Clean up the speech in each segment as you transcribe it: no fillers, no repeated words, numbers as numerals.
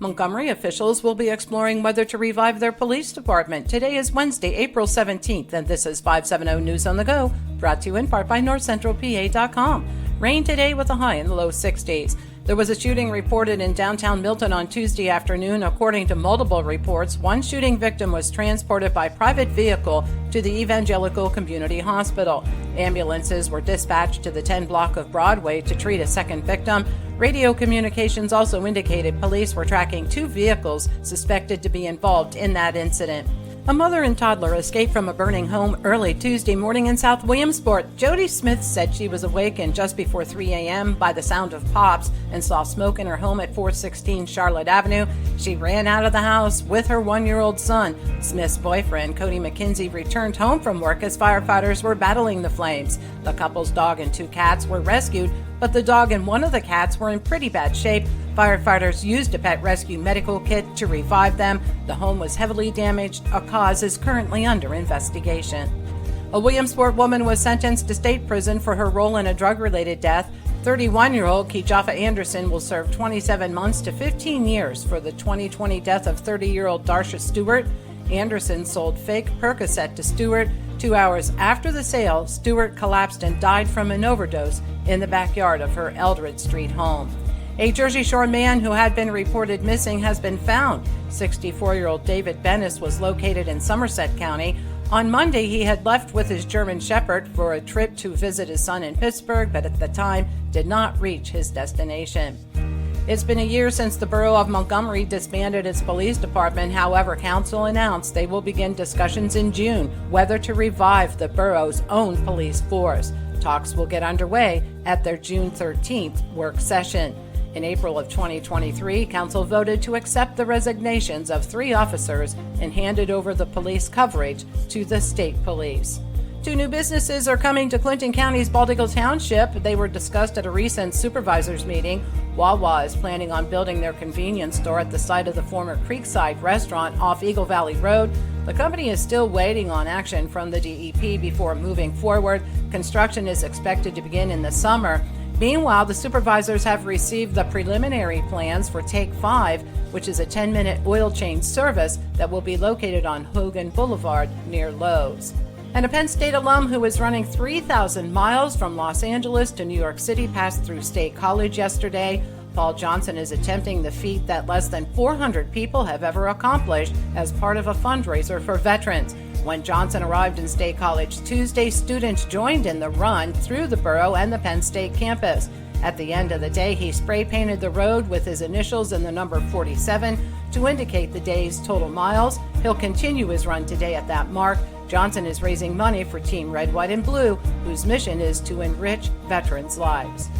Montgomery officials will be exploring whether to revive their police department. Today is Wednesday, April 17th, and this is 570 News on the Go, brought to you in part by NorthCentralPA.com. Rain today with a high in the low 60s. There was a shooting reported in downtown Milton on Tuesday afternoon. According to multiple reports, one shooting victim was transported by private vehicle to the Evangelical Community Hospital. Ambulances were dispatched to the 10 block of Broadway to treat a second victim. Radio communications also indicated police were tracking two vehicles suspected to be involved in that incident. A mother and toddler escaped from a burning home early Tuesday morning in South Williamsport. Jody Smith said she was awakened just before 3 a.m. by the sound of pops and saw smoke in her home at 416 Charlotte Avenue. She ran out of the house with her 1-year-old son. Smith's boyfriend, Cody McKenzie, returned home from work as firefighters were battling the flames. The couple's dog and 2 cats were rescued, but the dog and one of the cats were in pretty bad shape. Firefighters used a pet rescue medical kit to revive them. The home was heavily damaged. A cause is currently under investigation. A Williamsport woman was sentenced to state prison for her role in a drug-related death. 31-year-old Keejafa Anderson will serve 27 months to 15 years for the 2020 death of 30-year-old Darsha Stewart. Anderson sold fake Percocet to Stewart. 2 hours after the sale, Stewart collapsed and died from an overdose in the backyard of her Eldred Street home. A Jersey Shore man who had been reported missing has been found. 64-year-old David Bennis was located in Somerset County. On Monday, he had left with his German Shepherd for a trip to visit his son in Pittsburgh, but at the time did not reach his destination. It's been a year since the borough of Montgomery disbanded its police department. However, council announced they will begin discussions in June whether to revive the borough's own police force. Talks will get underway at their June 13th work session. In April of 2023, council voted to accept the resignations of 3 officers and handed over the police coverage to the state police. 2 new businesses are coming to Clinton County's Bald Eagle Township. They were discussed at a recent supervisors meeting. Wawa is planning on building their convenience store at the site of the former Creekside restaurant off Eagle Valley Road. The company is still waiting on action from the DEP before moving forward. Construction is expected to begin in the summer. Meanwhile, the supervisors have received the preliminary plans for Take 5, which is a 10-minute oil change service that will be located on Hogan Boulevard near Lowe's. And a Penn State alum who was running 3,000 miles from Los Angeles to New York City passed through State College yesterday. Paul Johnson is attempting the feat that less than 400 people have ever accomplished as part of a fundraiser for veterans. When Johnson arrived in State College Tuesday, students joined in the run through the borough and the Penn State campus. At the end of the day, he spray painted the road with his initials and the number 47 to indicate the day's total miles. He'll continue his run today at that mark. Johnson is raising money for Team Red, White, and Blue, whose mission is to enrich veterans' lives.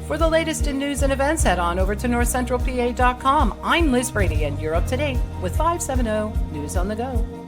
For the latest in news and events, head on over to NorthCentralPA.com. I'm Liz Brady, and you're up to date with 570 News on the Go.